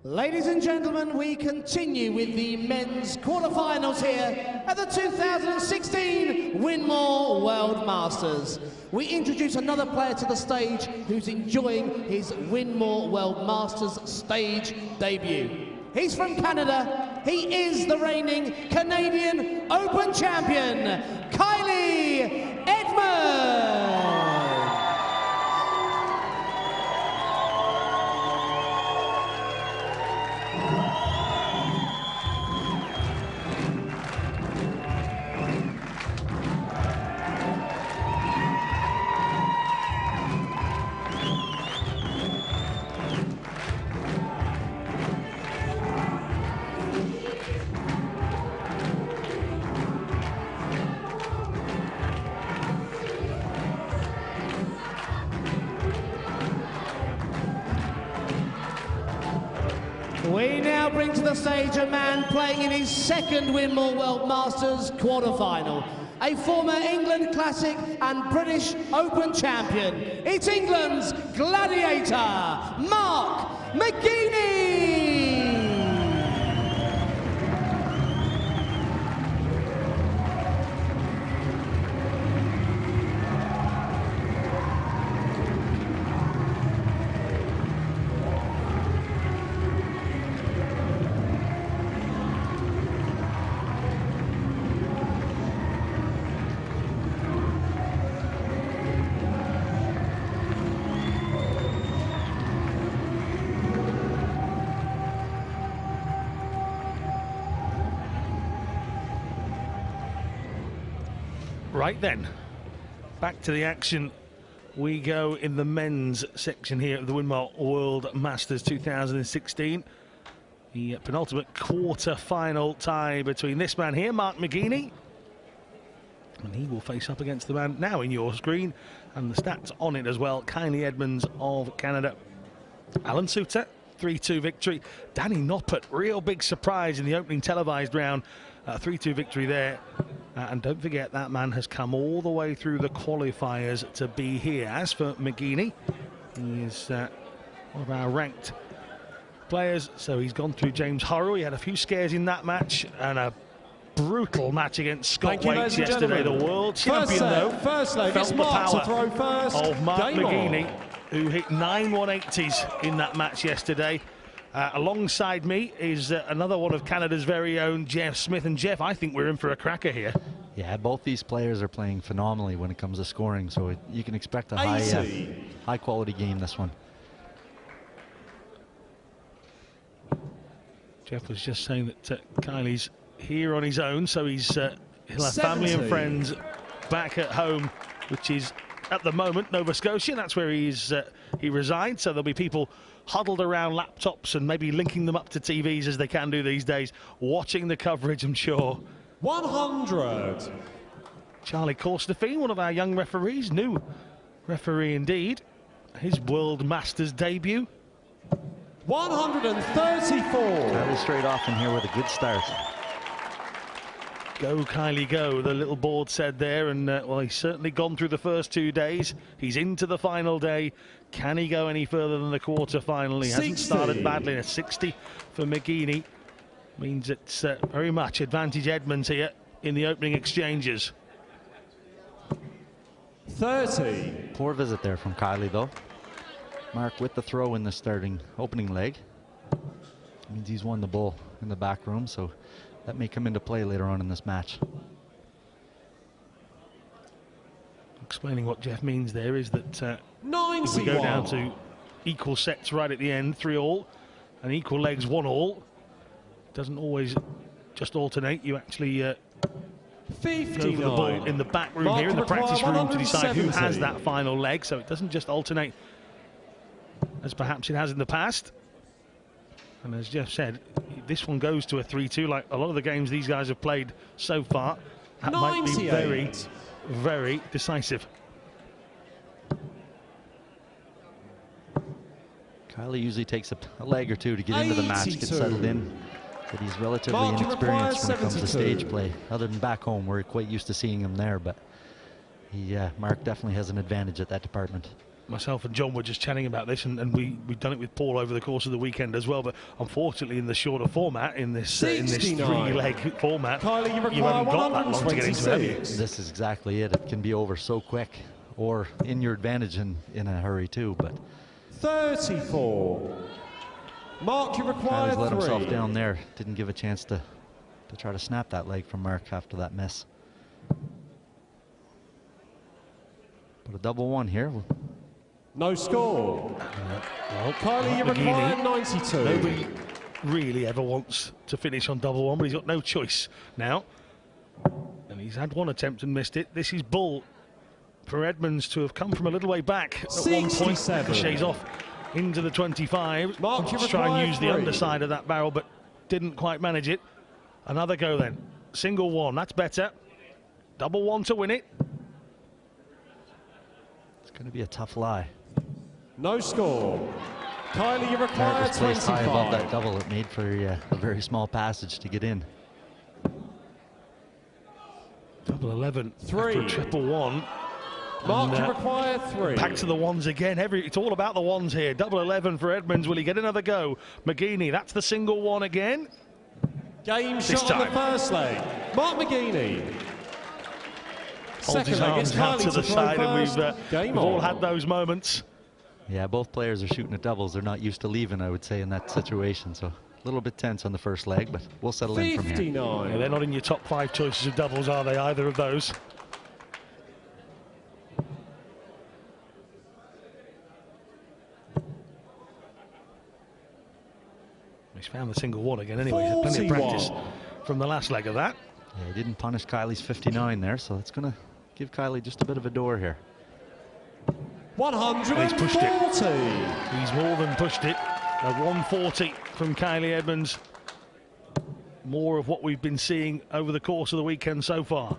Ladies and gentlemen, we continue with the men's quarterfinals here at the 2016 Winmau World Masters. We introduce another player to the stage who's enjoying his Winmau World Masters stage debut. He's from Canada. He is the reigning Canadian Open champion, Edmunds. We now bring to the stage a man playing in his second Winmau World Masters quarterfinal, a former England Classic and British Open champion. It's England's gladiator, McGeeney. Right then, back to the action we go in the men's section here of the Winmau World Masters 2016. The penultimate quarter-final tie between this man here, McGeeney, and he will face up against the man now in your screen, and the stats on it as well, Edmunds of Canada. Alan Suter, 3-2 victory. Danny Noppert, real big surprise in the opening televised round, 3-2 victory there. And don't forget, that man has come all the way through the qualifiers to be here. As for McGeeney, he is one of our ranked players, so he's gone through James Horrow. He had a few scares in that match, and a brutal match against Scott Waits yesterday. The world champion, first leg, felt the power of Mark McGeeney, who hit 9 180s in that match yesterday. Alongside me is another one of Canada's very own, Jeff Smith. And Jeff, I think we're in for a cracker here. Yeah, both these players are playing phenomenally when it comes to scoring, so you can expect a high quality game, this one. Jeff was just saying that Kylie's here on his own, so he'll have family and friends back at home, which is at the moment Nova Scotia. That's where he resides, so there'll be people huddled around laptops and maybe linking them up to TVs, as they can do these days, watching the coverage, I'm sure. 100. Charlie Corstefine, one of our young referees, new referee indeed. His World Masters debut. 134. Kylie straight off in here with a good start. Go, Kylie, go, the little board said there, and well, he's certainly gone through the first 2 days. He's into the final day. Can he go any further than the quarter-final? He hasn't started badly. A 60 for McGeeney means it's very much advantage Edmunds here in the opening exchanges. 30. Poor visit there from Kylie, though. Mark with the throw in the opening leg. Means he's won the ball in the back room, so that may come into play later on in this match. Explaining what Jeff means there is that if 91. we go down to equal sets right at the end, 3-all, and equal legs, 1-all, doesn't always just alternate. You actually go for the ball in the back room here, in the practice room, to decide who has that final leg, so it doesn't just alternate as perhaps it has in the past. And as Jeff said, this one goes to a 3-2, like a lot of the games these guys have played so far. That might be very, very decisive. Kylie usually takes a leg or two to get into the match, get settled in. But he's relatively inexperienced when it comes to stage play. Other than back home, we're quite used to seeing him there. But Mark definitely has an advantage at that department. myself and John were just chatting about this, and we've done it with Paul over the course of the weekend as well. But unfortunately, in the shorter format, in this three-leg format, Kylie, you you haven't require got that long to get into it, have you? 126. This is exactly it. It can be over so quick, or in your advantage in a hurry too. But 34. Mark, you require Kylie's let 3. himself down there. Didn't give a chance to try to snap that leg from Mark after that miss. But a double one here. No score. Well, Kylie, you McGeeney, require 92. nobody really ever wants to finish on double one, but he's got no choice now. And he's had one attempt and missed it. This is bull for Edmunds to have come from a little way back at one point. 67. Ricochets off into the 25. Mark, you Let's try and require use the 3. underside of that barrel, but didn't quite manage it. Another go then. Single one, that's better. Double one to win it. It's going to be a tough lie. No score. Kylie, you Mark require was placed high above that 25. double. It made for a very small passage to get in. Double 11. 3. After a triple one. Mark, And, you require 3. back to the ones again. It's all about the ones here. Double 11 for Edmunds. Will he get another go? McGeeney, that's the single one again. Game This shot on the time. first leg. Mark McGeeney. Holds his Second leg, it's arms out Kylie to the throw side, and first. Game we've all on. had those moments. Yeah, both players are shooting at doubles. They're not used to leaving, I would say, in that situation. So a little bit tense on the first leg, but we'll settle in from here. 59. Yeah, they're not in your top 5 choices of doubles, are they? Either of those. He's found the single one again anyway. He's had plenty of practice 41. from the last leg of that. Yeah, he didn't punish Kylie's 59 there, so it's going to give Kylie just a bit of a door here. 140. He's pushed it. He's more than pushed it. A 140 from Kylie Edmunds. More of what we've been seeing over the course of the weekend so far.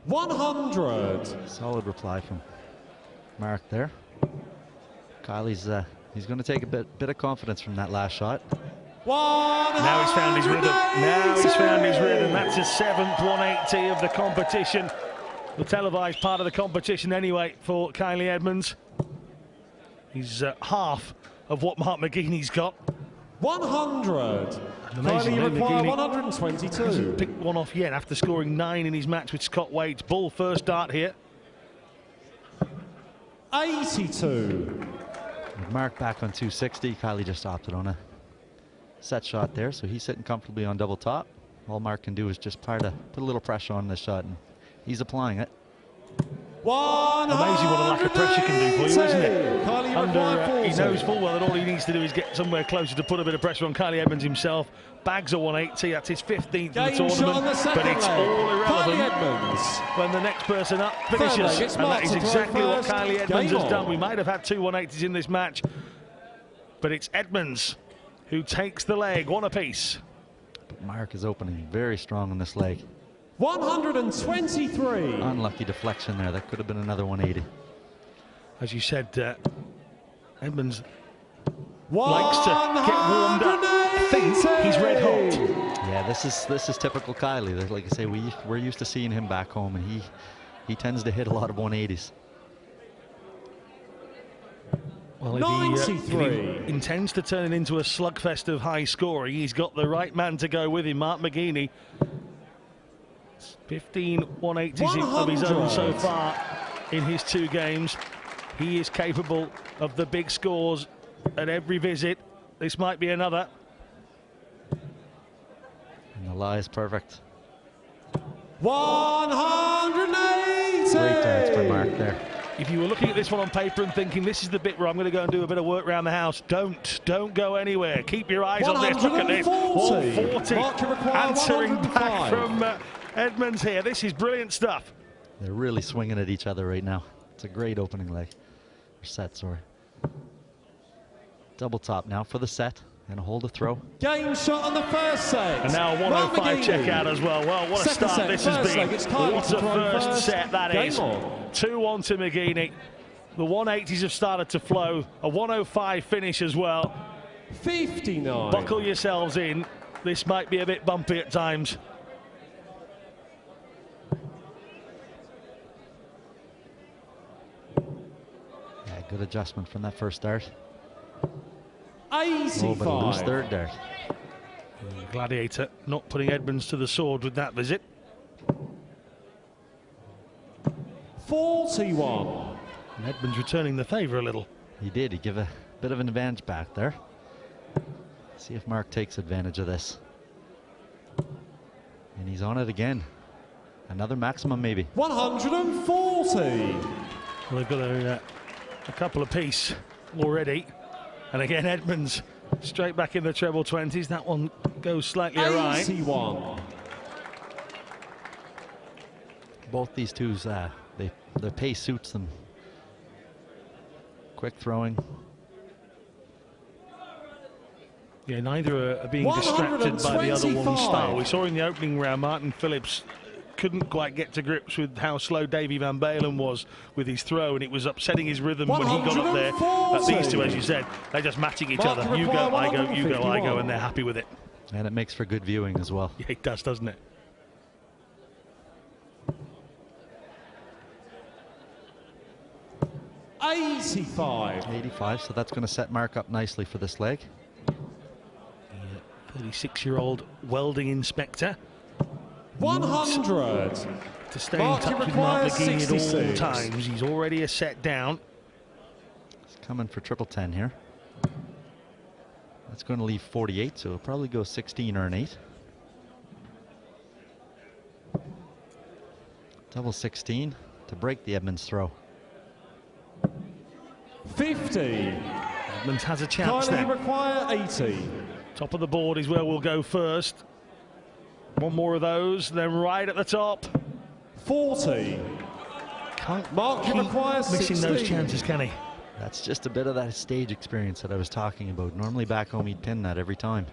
100. Solid reply from Mark there. Kylie's he's going to take a bit of confidence from that last shot. Now he's found his rhythm. Now he's found his rhythm. That's his 7th 180 of the competition. The televised part of the competition anyway for Kylie Edmunds. He's half of what Mark McGeeney's got. 100. Amazingly, Kylie, you require McGeeney 122. hasn't picked one off yet after scoring 9 in his match with Scott Wade's bull first dart here. 82. With Mark back on 260, Kylie just opted on a set shot there, so he's sitting comfortably on double top. All Mark can do is just put a little pressure on this shot, and he's applying it. Amazing what a lack of pressure can do for you, isn't it? Kylie, you require 40. He knows full well that all he needs to do is get somewhere closer to put a bit of pressure on Kylie Edmunds himself. Bags a 180, that's his 15th in the Game shot on tournament, the second but it's leg. all irrelevant Kylie Edmunds. when the next person up Third leg, finishes. it's And that Mark is to throw exactly what first. Kylie Edmunds Game has done. on. We might have had 2 180s in this match, but it's Edmunds who takes the leg, one apiece. But Mark is opening very strong in this leg. 123. Unlucky deflection there. That could have been another 180. As you said, Edmunds likes to get warmed up. I think he's red hot. Yeah, this is typical Kylie. Like I say, we're used to seeing him back home, and he tends to hit a lot of 180s. Well, if 93. he intends to turn it into a slugfest of high scoring, he's got the right man to go with him, Mark McGeeney. 15 180s of his own so far in his 2 games. He is capable of the big scores at every visit. This might be another. And the lie is perfect. 180. Great darts by Mark there. If you were looking at this one on paper and thinking this is the bit where I'm going to go and do a bit of work around the house, don't go anywhere. Keep your eyes on this. Look at this. 140. Mark, you require Answering back 105. from Edmunds here. This is brilliant stuff. They're really swinging at each other right now. It's a great opening leg. Or set, sorry. Double top now for the set. And hold a throw. Game shot on the first set. And now a 105 check out as well. Well, what a Second start set, this has first been. leg, it's Kylie What to a throw first set that Game is. on. 2-1 to McGeeney. The 180s have started to flow. A 105 finish as well. 59. Buckle yourselves in. This might be a bit bumpy at times. good adjustment from that first dart. 85. Oh, but a loose third dart. Gladiator not putting Edmunds to the sword with that visit. 41. And Edmunds returning the favour a little. He did. He gave a bit of an advantage back there. See if Mark takes advantage of this. And he's on it again. Another maximum, maybe. 140. Well, they've got a couple apiece already. And again, Edmunds straight back in the treble 20s. That one goes slightly awry. 81. Both these twos, their pace suits them. Quick throwing. Yeah, neither are being distracted by the other one's style. We saw in the opening round, Martin Phillips couldn't quite get to grips with how slow Davy Van Balen was with his throw, and it was upsetting his rhythm when he got up there. These two, as you said, they're just matching each other. You go, I go, you go, I go, and they're happy with it. And it makes for good viewing as well. Yeah, it does, doesn't it? $85. So that's going to set Mark up nicely for this leg. The 36-year-old welding inspector. 100. To stay in touch with Mark McGeeney at all times. He's already a set down. He's coming for triple 10 here. That's going to leave 48, so he'll probably go 16 or an 8. Double 16 to break the Edmunds throw. 50. Edmunds has a chance Kindly there. require 80. Top of the board is where we'll go first. One more of those, then right at the top. 40. Can't Mark, you keep require missing 16. those chances, can he? That's just a bit of that stage experience that I was talking about. Normally back home he'd pin that every time.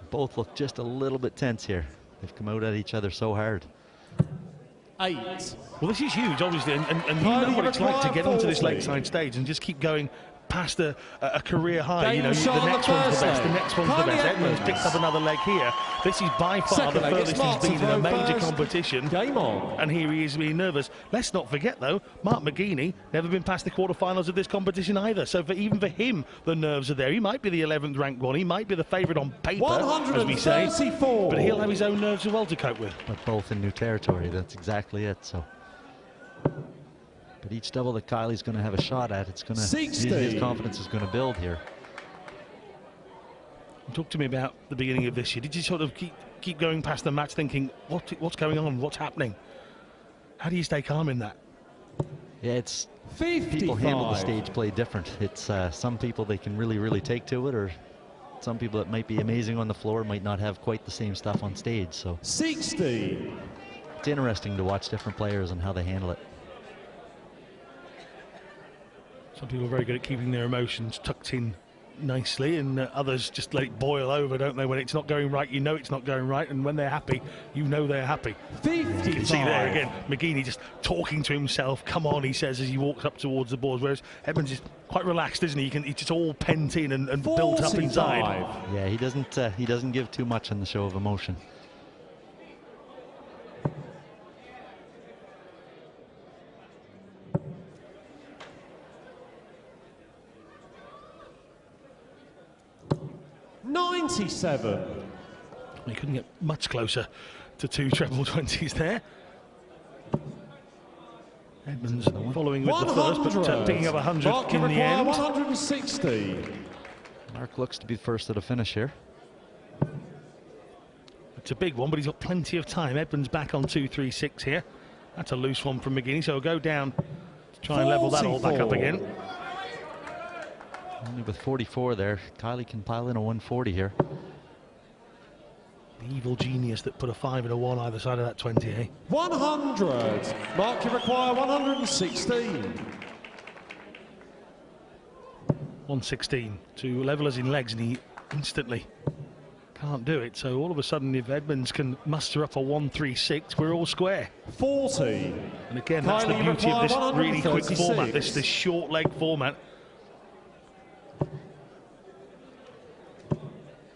Both look just a little bit tense here. They've come out at each other so hard. 8. Well, this is huge, obviously, and you know what it's like to get onto this 40. lakeside stage and just keep going past a career high. You know, Game the shot on next the one's the first best, the leg. next one's the Kylie best. Edmunds Edmunds. picks up another leg here. This is by far Second the leg, it's furthest he's Mark to been in a throw major first. competition. Game on. And here he is being nervous. Let's not forget, though, Mark McGeeney never been past the quarterfinals of this competition either. So even for him, the nerves are there. He might be the 11th ranked one. He might be the favourite on paper, as we say. 134. But he'll have his own nerves as well to cope with. But both in new territory, that's exactly it. So, but each double that Kylie's going to have a shot at, it's going to, 60. his confidence is going to build here. Talk to me about the beginning of this year. Did you sort of keep going past the match thinking, what's going on, what's happening? How do you stay calm in that? Yeah, it's 55. people handle the stage play different. It's some people they can really take to it, or some people that might be amazing on the floor might not have quite the same stuff on stage. So 60. it's interesting to watch different players and how they handle it. Some people are very good at keeping their emotions tucked in nicely, and others just let it boil over, don't they? When it's not going right, you know it's not going right, and when they're happy, you know they're happy. 55. You can see there again, McGeeney just talking to himself. Come on, he says as he walks up towards the boards, whereas Edmunds is quite relaxed, isn't he? He's just all pent in and built up inside. 45. Yeah, he doesn't give too much in the show of emotion. He couldn't get much closer to two treble 20s there. Edmunds following with the first, but picking up 100 Mark in the end. 160. Mark looks to be first at a finish here. It's a big one, but he's got plenty of time. Edmunds back on 2-3-6 here. That's a loose one from McGeeney, so we'll go down to try and level that all back up again. Only with 44 there, Kylie can pile in a 140 here. The evil genius that put a 5 and a 1 either side of that 20, eh? 100. Mark, you require 116. 116 to level us in legs, and he instantly can't do it. So all of a sudden, if Edmunds can muster up a 1-3-6, we're all square. 40. And again, that's the Kylie, beauty of this require really quick 136. format, this short leg format.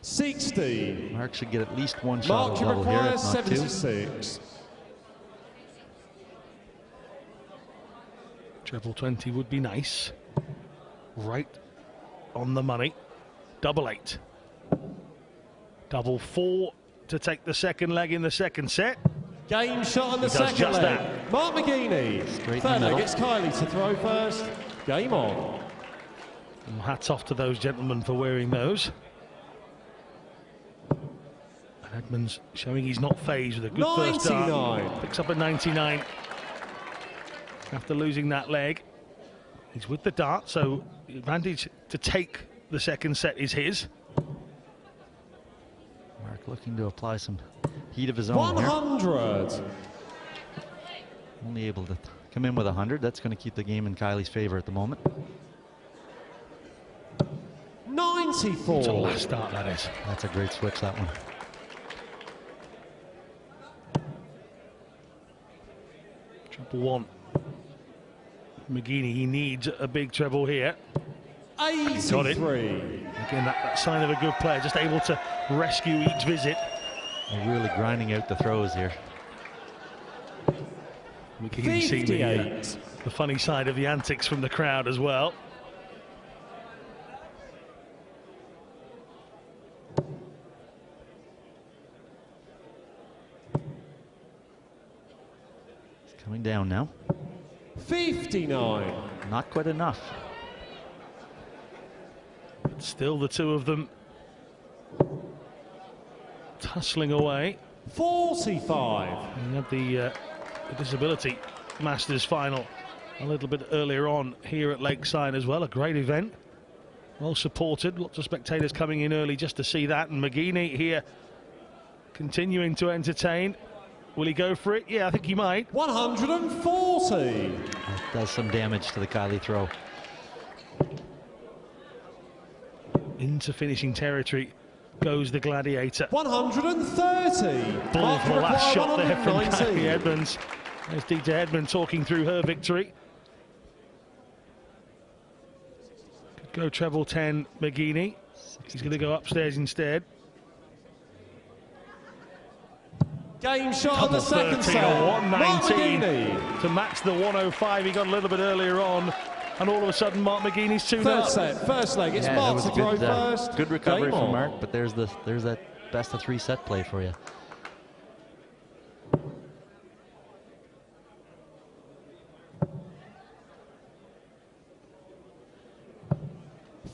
60. Mark should get at least one shot Mark, at you level here, require if not two. 76. Treble 20 would be nice. Right on the money. Double 8. Double 4 to take the second leg in the second set. Game shot on the He does second just leg. that. Mark McGeeney. Straight Third in the leg, middle. it's Kylie to throw first. Game on. And hats off to those gentlemen for wearing those. And Edmunds showing he's not phased with a good first dart. 99. Picks up a 99 after losing that leg. He's with the dart, so the advantage to take the second set is his. Mark looking to apply some heat of his own here. 100. Only able to come in with 100. That's going to keep the game in Kylie's favor at the moment. 94. It's a last start, that is. That's a great switch, that one. Treble 1. McGeeney, he needs a big treble here. 83. Again, that sign of a good player, just able to rescue each visit. They're really grinding out the throws here. McGeeney seeing 58. the funny side of the antics from the crowd as well. It's coming down now. 59. Not quite enough. But still the two of them tussling away. 45. We had the Disability Masters final a little bit earlier on here at Lakeside as well. A great event, well supported, lots of spectators coming in early just to see that. And McGeeney here continuing to entertain. Will he go for it? Yeah, I think he might. 140. That does some damage to the Kylie throw. Into finishing territory goes the Gladiator. 130. Ball for the last shot there from 119. Kylie Edmunds. There's Dita Edmund talking through her victory. Could go treble 10, McGeeney. He's going to go upstairs instead. Game shot on the Double second 13 set. or Mark 119 McGeeney. to match the 105 he got a little bit earlier on, and all of a sudden Mark McGeeney's 2 Third up. set, first leg. It's Yeah, Mark that to was throw a good, first. good recovery Game from on. Mark, but there's that best of 3 set play for you.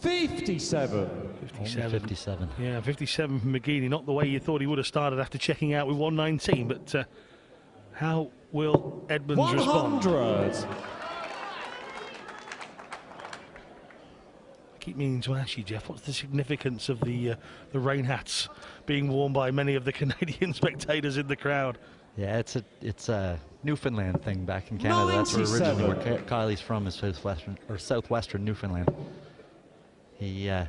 $57. 57. Yeah, 57 from McGeeney, not the way you thought he would have started after checking out with 119, but how will Edmunds respond? 100. I keep meaning to ask you, Jeff, what's the significance of the rain hats being worn by many of the Canadian spectators in the crowd? Yeah, it's a Newfoundland thing back in Canada. That's where originally 97. where Kylie's from, is southwestern Newfoundland. He, as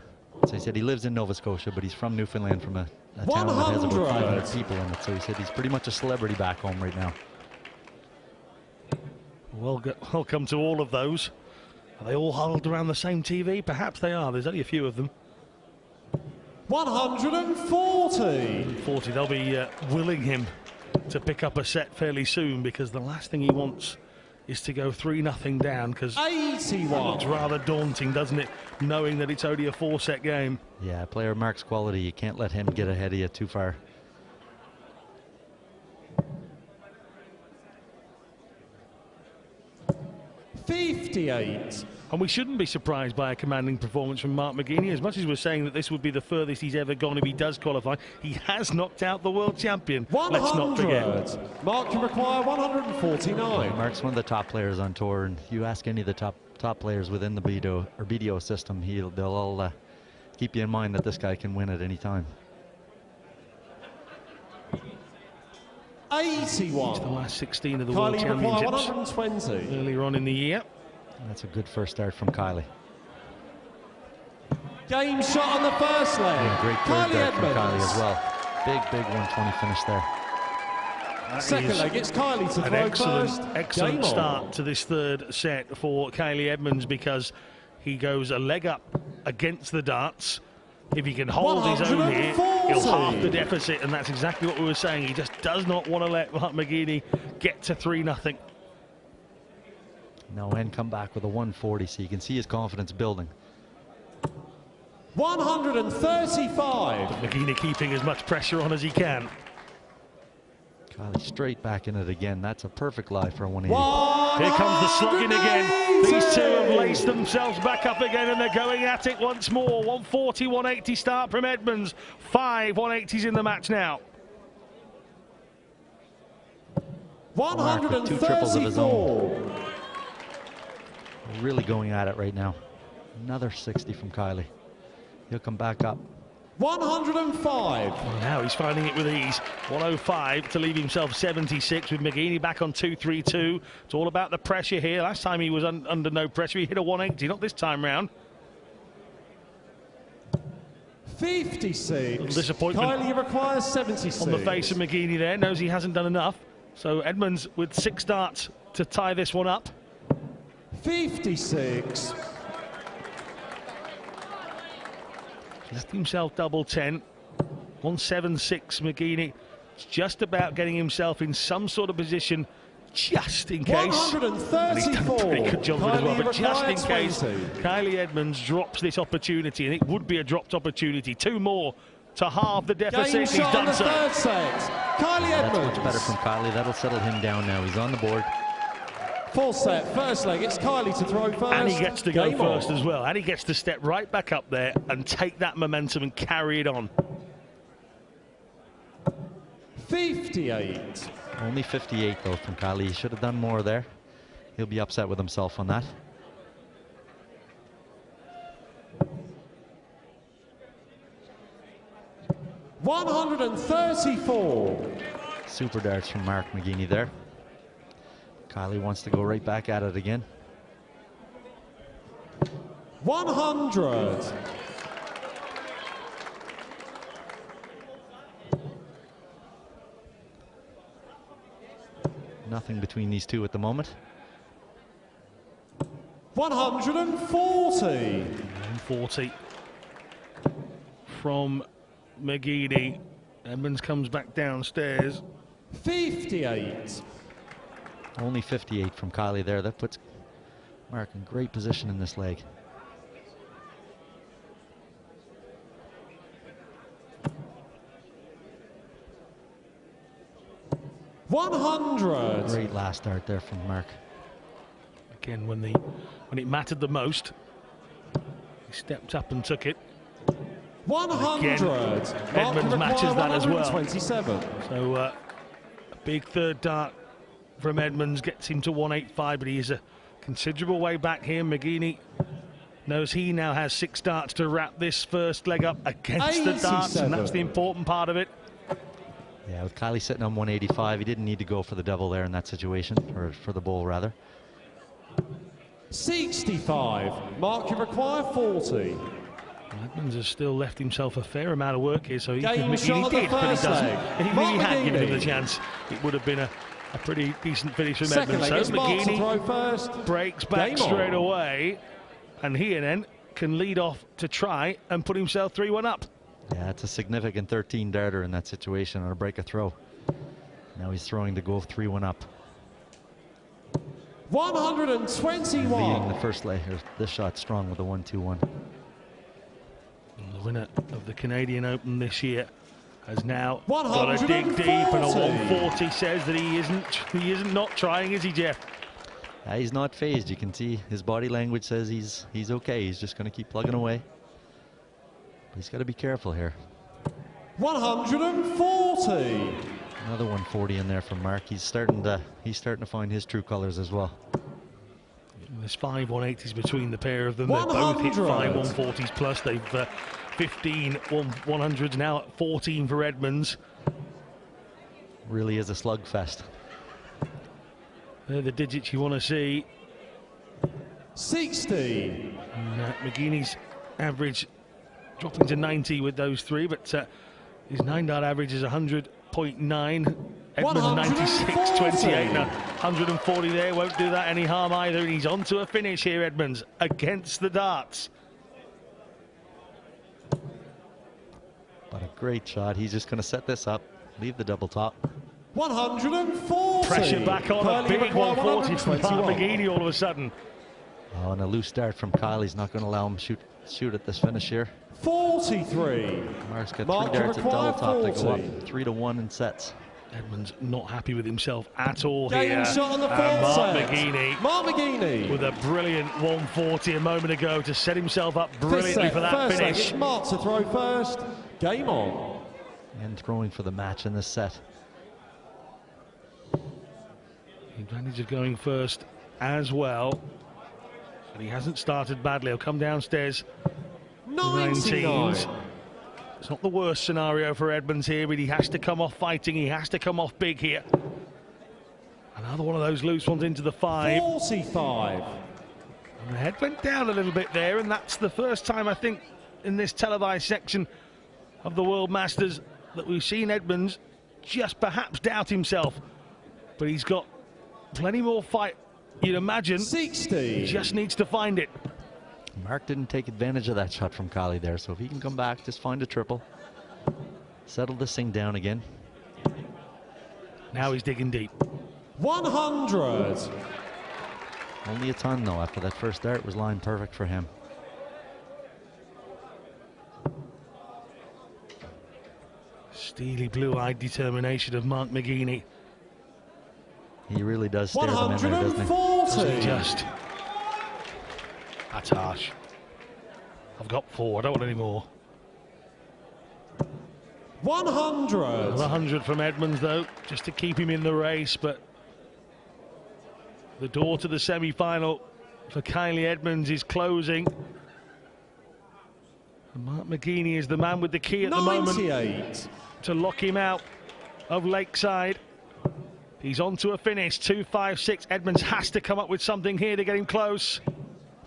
I said, he lives in Nova Scotia, but he's from Newfoundland, from a town that has about 100. 500 people in it. So he said he's pretty much a celebrity back home right now. Welcome to all of those. Are they all huddled around the same TV? Perhaps they are. There's only a few of them. 140. 40. They'll be willing him to pick up a set fairly soon, because the last thing he wants is to go 3-0 down, because it 81. looks rather daunting, doesn't it, knowing that it's only a 4-set game. Yeah, player Mark's quality. You can't let him get ahead of you too far. $58. And we shouldn't be surprised by a commanding performance from Mark McGeeney. As much as we're saying that this would be the furthest he's ever gone if he does qualify, he has knocked out the world champion. 100. Let's not forget. Mark can require 149. Mark's one of the top players on tour, and you ask any of the top players within the BDO system, they'll all keep you in mind that this guy can win at any time. 81. The last 16 of the World Kylie require Championships 120. earlier on in the year. That's a good first start from Kylie. Game shot on the first leg. And great third Kylie dart from Kylie Edmunds. as well. Big 120 finish there. That Second is leg, it's Kylie to an throw first. excellent Game on. start to this third set for Kylie Edmunds, because he goes a leg up against the darts. If he can hold his own here, he'll 140. half the deficit, and that's exactly what we were saying. He just does not want to let Mark McGeeney get to 3-0. Now N come back with a 140, so you can see his confidence building. 135. McGeeney keeping as much pressure on as he can. Kylie straight back in it again. That's a perfect lie for a 180. Here comes the slugging again. These two have laced themselves back up again and they're going at it once more. 140, 180 start from Edmunds. 5 180s in the match now. 2 triples of his own. 134. Really going at it right now. Another 60 from Kylie. He'll come back up. 105. Well, now he's finding it with ease. 105 to leave himself 76 with McGeeney back on 232. It's all about the pressure here. Last time he was under no pressure. He hit a 180, not this time round. 56. Little disappointment Kylie requires 76. on the face of McGeeney there. Knows he hasn't done enough. So Edmunds with 6 darts to tie this one up. 56. Left himself double 10. 176 McGeeney. It's just about getting himself in some sort of position just in case. 134. And he's done a pretty good job of it as well, but just in case 20. Kylie Edmunds drops this opportunity, and it would be a dropped opportunity. 2 more to halve the deficit. Game He's shot on done the so. third set. Kylie That's Edmunds. much better from Kylie. That'll settle him down now. He's on the board. Full set, first leg. It's Kylie to throw first. And he gets to go Game first on. as well. And he gets to step right back up there and take that momentum and carry it on. 58. Only 58 though from Kylie. He should have done more there. He'll be upset with himself on that. $134. Super darts from Mark McGeeney there. Kylie wants to go right back at it again. 100. Nothing between these two at the moment. 140. 140 from McGeeney. Edmunds comes back downstairs. 58. Only 58 from Kylie there. That puts Mark in great position in this leg. $100. Great last start there from Mark. Again, when it mattered the most, he stepped up and took it. 100. Edmunds matches that as well. 127. So a big third dart from Edmunds gets him to 185, but he is a considerable way back here. McGeeney knows he now has 6 darts to wrap this first leg up against the darts, and that's the important part of it. Yeah, with Kylie sitting on 185, he didn't need to go for the double there in that situation, or for the ball rather. 65. Mark, you require 40. Edmunds has still left himself a fair amount of work here, so he Game McGeeney shot of the did, but he first doesn't. leg. If he Mark had given him the McGeeney. chance, it would have been a pretty decent finish from Second Edmunds. leg, So it's Mark to throw McGeeney first. breaks back Game on. straight away, and he then can lead off to try and put himself 3-1 up. Yeah, it's a significant 13 darter in that situation on a break a throw. Now he's throwing to go 3-1 up. 121. Leading the first leg, or this shot strong with a 1-2-1. And the winner of the Canadian Open this year has now got to dig 140. deep, and a 140 says that he isn't not trying, is he, Jeff? He's not phased. You can see his body language says he's okay. He's just going to keep plugging away. But he's got to be careful here. 140. Another 140 in there from Mark. He's starting to find his true colors as well. There's 5 180s between the pair of them. They both hit 5 140s plus. They've 15 100s now at 14 for Edmunds. Really is a slugfest. They're the digits you want to see. 60. And, McGeeney's average dropping to 90 with those 3, but his 9-dart average is 100.9. Edmunds 96.28. Now 140 there won't do that any harm either, and he's on to a finish here, Edmunds, against the darts. But a great shot. He's just going to set this up, leave the double top. 140. Pressure back on, Kylie, a big require 140 from Mark 121. McGeeney all of a sudden. Oh, and a loose start from Kylie's not going to allow him shoot at this finish here. 43. Mark's got Mark, 3 you darts at require double top to go 40. up 3-1 in sets. Edmunds not happy with himself at all Game here. shot on the fourth And Mark set. McGeeney Mark McGeeney. with a brilliant 140 a moment ago to set himself up Fifth brilliantly set, for that first leg, finish. it's Mark to throw first. Game on. And throwing for the match in this set. The advantage of going first as well. And he hasn't started badly. He'll come downstairs. 99. It's not the worst scenario for Edmunds here, but he has to come off fighting. He has to come off big here. Another one of those loose ones into the 5. 45. And the head went down a little bit there, and that's the first time, I think, in this televised section of the World Masters that we've seen Edmunds just perhaps doubt himself. But he's got plenty more fight, you'd imagine. 60. He just needs to find it. Mark didn't take advantage of that shot from Kylie there, so if he can come back, just find a triple. Settle this thing down again. Now he's digging deep. 100. Only a ton though, after that first dart was lined perfect for him. Steely blue-eyed determination of Mark McGeeney. He really does stare them in there, doesn't he? 140. Just. That's harsh. I've got 4, I don't want any more. 100. Another 100 from Edmunds though, just to keep him in the race, but the door to the semi-final for Kylie Edmunds is closing. And Mark McGeeney is the man with the key at the moment 98. to lock him out of Lakeside. He's on to a finish, 2-5-6. Edmunds has to come up with something here to get him close.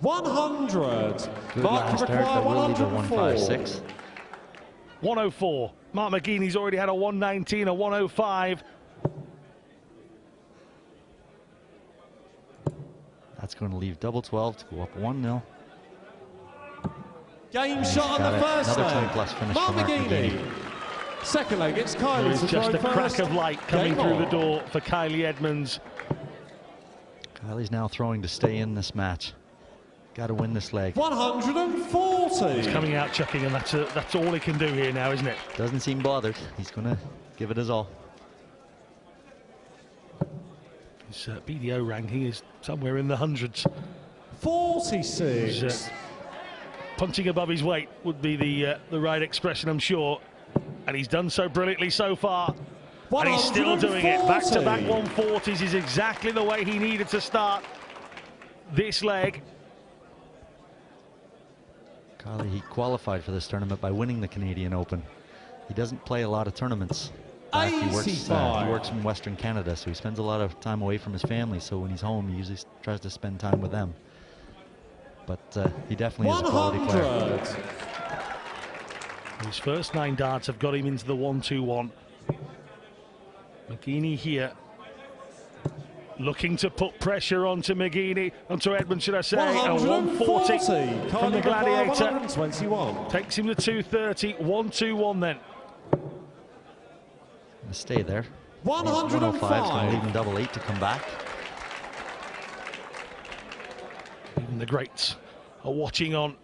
100. Good Mark last require dart, but will leave a 104. 156. 104. Mark McGeeney's already had a 119, a 105. That's going to leave double 12 to go up 1-0. Game shot on got the it. first Another leg. 10+ finish Mark for Mark McGeeney. Second leg, it's Kylie There's to just throw a crack first. of light coming Game through the on. door for Kylie Edmunds. Kylie's now throwing to stay in this match. Got to win this leg. 140. He's coming out chucking, and that's all he can do here now, isn't it? Doesn't seem bothered. He's going to give it his all. His BDO ranking is somewhere in the hundreds. 46. He's, punching above his weight would be the right expression, I'm sure. And he's done so brilliantly so far. And he's still doing it. Back-to-back 140s is exactly the way he needed to start this leg. Kylie, he qualified for this tournament by winning the Canadian Open. He doesn't play a lot of tournaments. He works in Western Canada, so he spends a lot of time away from his family. So when he's home, he usually tries to spend time with them. But he definitely is a quality player. His first 9 darts have got him into the 1-2-1. McGeeney here, looking to put pressure onto Edmunds, should I say. A 140 from the Gladiator. 121. Takes him to 230, 1-2-1 then. Gonna stay there. 105. 105's going to leave him double 8 to come back. Even the greats are watching on.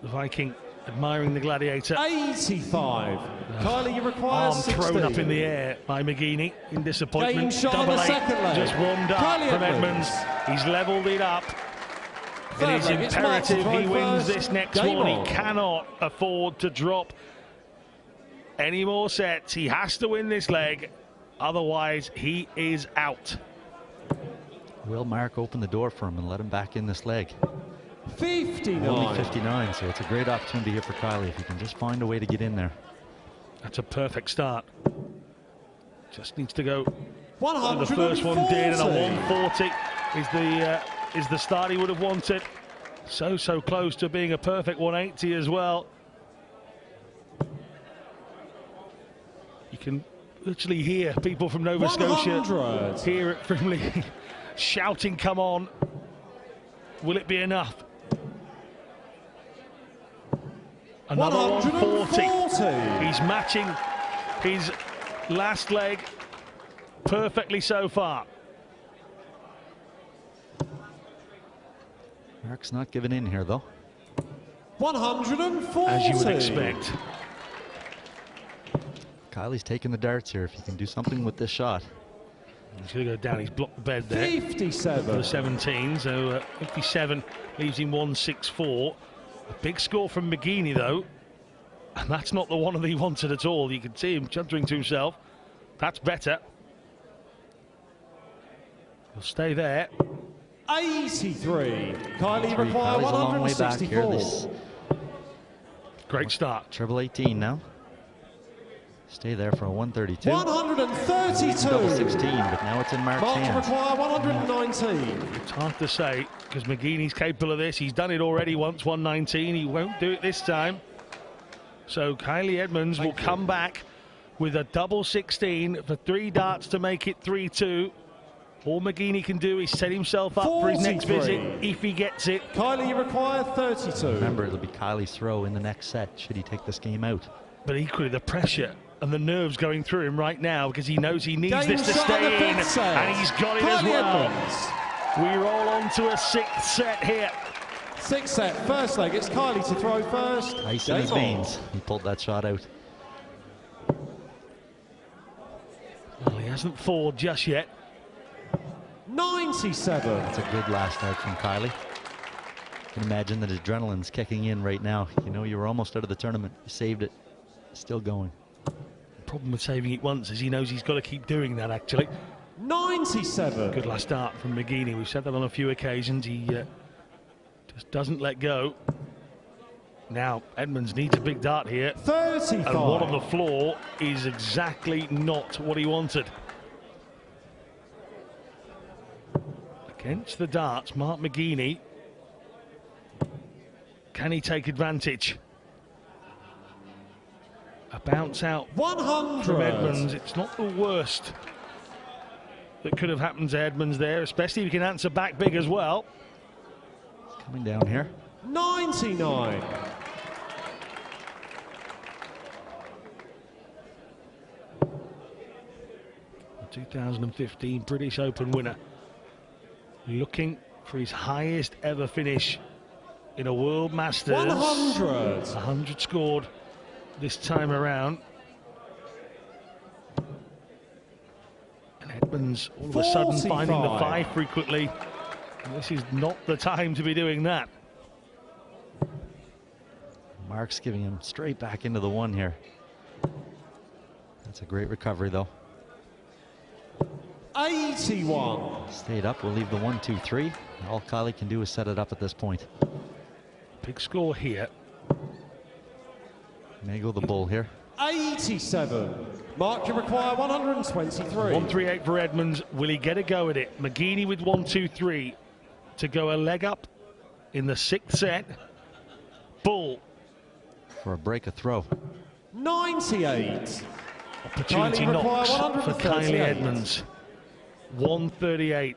The Viking admiring the Gladiator. 85. Kylie, you require Arm 60. thrown up in the air by McGeeney in disappointment. Game shot on Double the 8, second leg. just one dart Kylie from Edmunds. Edmunds. He's levelled it up. Third It is leg, it's Mark to imperative he throw wins first. this next Game one. on. He cannot afford to drop any more sets. He has to win this leg, otherwise he is out. Will Mark open the door for him and let him back in this leg? 59. Only 59, so it's a great opportunity here for Kylie if he can just find a way to get in there. That's a perfect start. Just needs to go. 140. The first one did, and a 140 is the start he would have wanted. So close to being a perfect 180 as well. You can literally hear people from Nova Scotia hear it from Lee shouting, "Come on! Will it be enough?" Another 140. He's matching his last leg perfectly so far. Mark's not giving in here, though. 140. As you would expect. Kylie's taking the darts here. If he can do something with this shot. He's going to go down. He's blocked the bed there. 57. For the 17, so 57 leaves him 164. A big score from McGeeney, though. And that's not the one that he wanted at all. You can see him chuntering to himself. That's better. He'll stay there. 83. Kylie require Kylie's a long way back here. 164. Great start. Treble 18 now. Stay there for a 132. 132. Double 16, but now it's in Mark's Mark to hands. require 119. It's hard to say because McGeeney's capable of this. He's done it already once, 119. He won't do it this time. So Kylie Edmunds will come back with a double 16 for 3 darts to make it 3-2. All McGeeney can do is set himself up for his next 43. visit if he gets it. Kylie, you require 32. Remember, it'll be Kylie's throw in the next set should he take this game out. But equally, the pressure and the nerves going through him right now because he knows he needs Game this to shot in the stay in, fifth set. and he's got it Kylie as well. Edmunds. We roll on to a 6th set here. 6th set, first leg. It's Kylie to throw first. Ice in his Game on. veins. He pulled that shot out. Well, he hasn't fallen just yet. 97. That's a good last start from Kylie. You can imagine that adrenaline's kicking in right now. You know you were almost out of the tournament. You saved it. Still going. The problem with saving it once is he knows he's got to keep doing that, actually. 97. Good last start from McGeeney. We've said that on a few occasions. He just doesn't let go. Now, Edmunds needs a big dart here. 35. And one on the floor is exactly not what he wanted. Against the darts, Mark McGeeney. Can he take advantage? A bounce out 100. from Edmunds. It's not the worst that could have happened to Edmunds there, especially if he can answer back big as well. Coming down here. 99. The 2015 British Open winner, looking for his highest ever finish in a World Masters. 100. 100 scored this time around. And Edmunds all of a sudden finding the 5 frequently. And this is not the time to be doing that. Mark's giving him straight back into the 1 here. That's a great recovery, though. 81. Stayed up. We'll leave the 1, 2, 3. All Kylie can do is set it up at this point. Big score here. May go the bull here. 87. Mark, you require 123. 138 for Edmunds. Will he get a go at it? McGeeney with 1, 2, 3 to go a leg up in the 6th set. Bull. For a break, a throw. 98. Opportunity Kylie knocks require for Kylie 138. Edmunds. 138.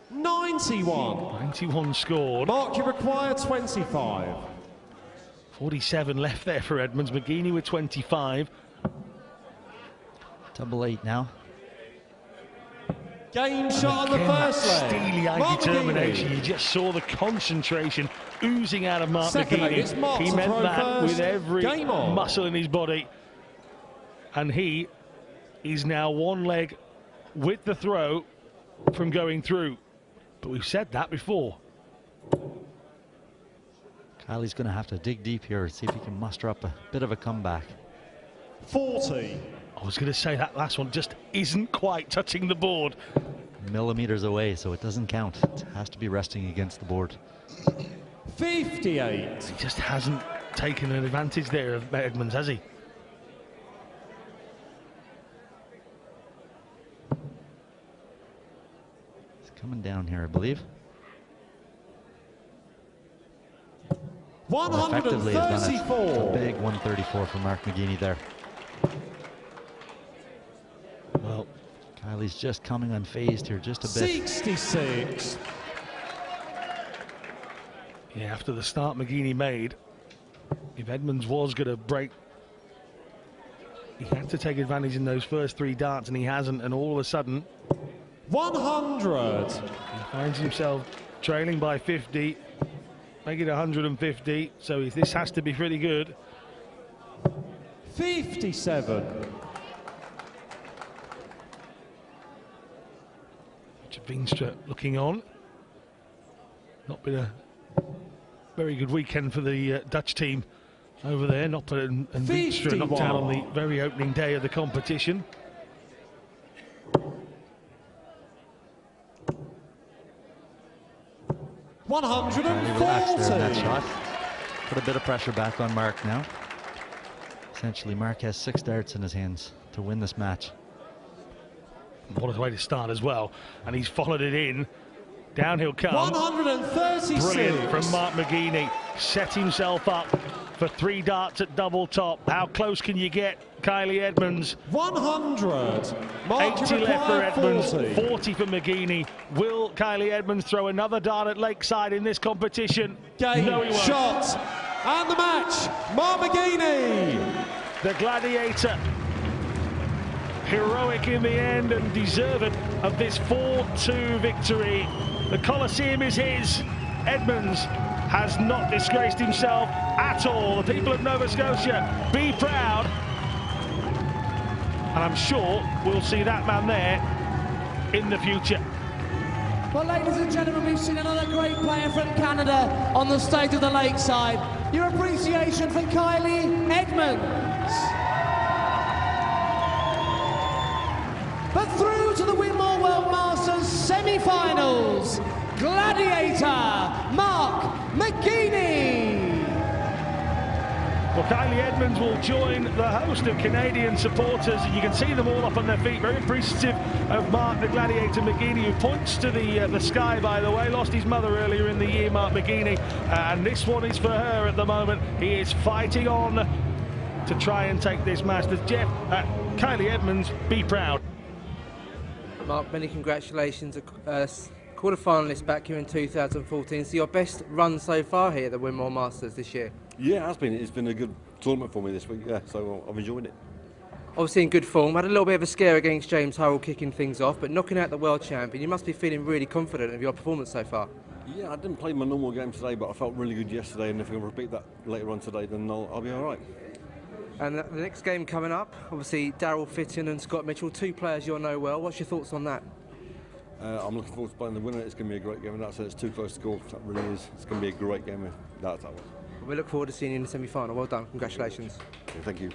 91. 91 scored. Mark, you require 25. 47 left there for Edmunds. McGeeney with 25. Double 8 now. Game shot on the Again, that first leg. steely-eyed Mark determination. McGeeney. You just saw the concentration oozing out of Mark Second leg, it's McGeeney. Mark He to meant throw that first. with every Game on. muscle in his body. And he is now 1 leg with the throw from going through. But we've said that before. Kylie's going to have to dig deep here and see if he can muster up a bit of a comeback. 40. I was going to say that last one just isn't quite touching the board. Millimeters away, so it doesn't count. It has to be resting against the board. 58. He just hasn't taken an advantage there of Edmunds, has he? He's coming down here, I believe. Well, effectively has done it. 134. A big 134 for Mark McGeeney there. Well, Kylie's just coming unfazed here just a bit. 66. Yeah, after the start McGeeney made, If Edmunds was going to break, he had to take advantage in those first 3 darts, and he hasn't, and all of a sudden 100. he finds himself trailing by 50, make it 150, so this has to be pretty good. 57. Vinstra looking on. Not been a very good weekend for the Dutch team over there. Noppert and Vinstra knocked out on the very opening day of the competition. Relaxed there in that shot. Put a bit of pressure back on Mark now. Essentially, Mark has 6 darts in his hands to win this match. What a way to start as well, and he's followed it in. Downhill come. 136. Brilliant from Mark McGeeney. Set himself up for 3 darts at double top. How close can you get, Kylie Edmunds? 100. Mark, 80 left for Edmunds, 40 for McGeeney. Will Kylie Edmunds throw another dart at Lakeside in this competition? Game, no, he won't. shot, and the match, Mark McGeeney. The Gladiator, heroic in the end and deserving of this 4-2 victory. The Coliseum is his. Edmunds has not disgraced himself at all. The people of Nova Scotia, be proud. And I'm sure we'll see that man there in the future. Well, ladies and gentlemen, we've seen another great player from Canada on the stage of the Lakeside. Your appreciation for Kylie Edmunds. But through to the Winmau World Masters semi-finals, Gladiator Mark McGeeney. Well, Kylie Edmunds will join the host of Canadian supporters, and you can see them all up on their feet, very appreciative of Mark the Gladiator McGeeney, who points to the sky, by the way. Lost his mother earlier in the year, Mark McGeeney, and this one is for her at the moment. He is fighting on to try and take this Masters. Jeff, Kylie Edmunds, be proud. Mark, many congratulations. Quarter-finalist back here in 2014. So your best run so far here at the Winmau Masters this year? Yeah, it has been. It's been a good tournament for me this week, yeah, so I've enjoyed it. Obviously in good form. Had a little bit of a scare against James Hurrell kicking things off, but knocking out the world champion, you must be feeling really confident of your performance so far. Yeah, I didn't play my normal game today, but I felt really good yesterday, and if I can repeat that later on today, then I'll be all right. And the next game coming up, obviously Daryl Fitton and Scott Mitchell, 2 players you'll know well. What's your thoughts on that? I'm looking forward to playing the winner. It's going to be a great game, and that's it. It's too close to score. That really is. It's going to be a great game. That's that one. We look forward to seeing you in the semi-final. Well done. Congratulations. Okay, thank you.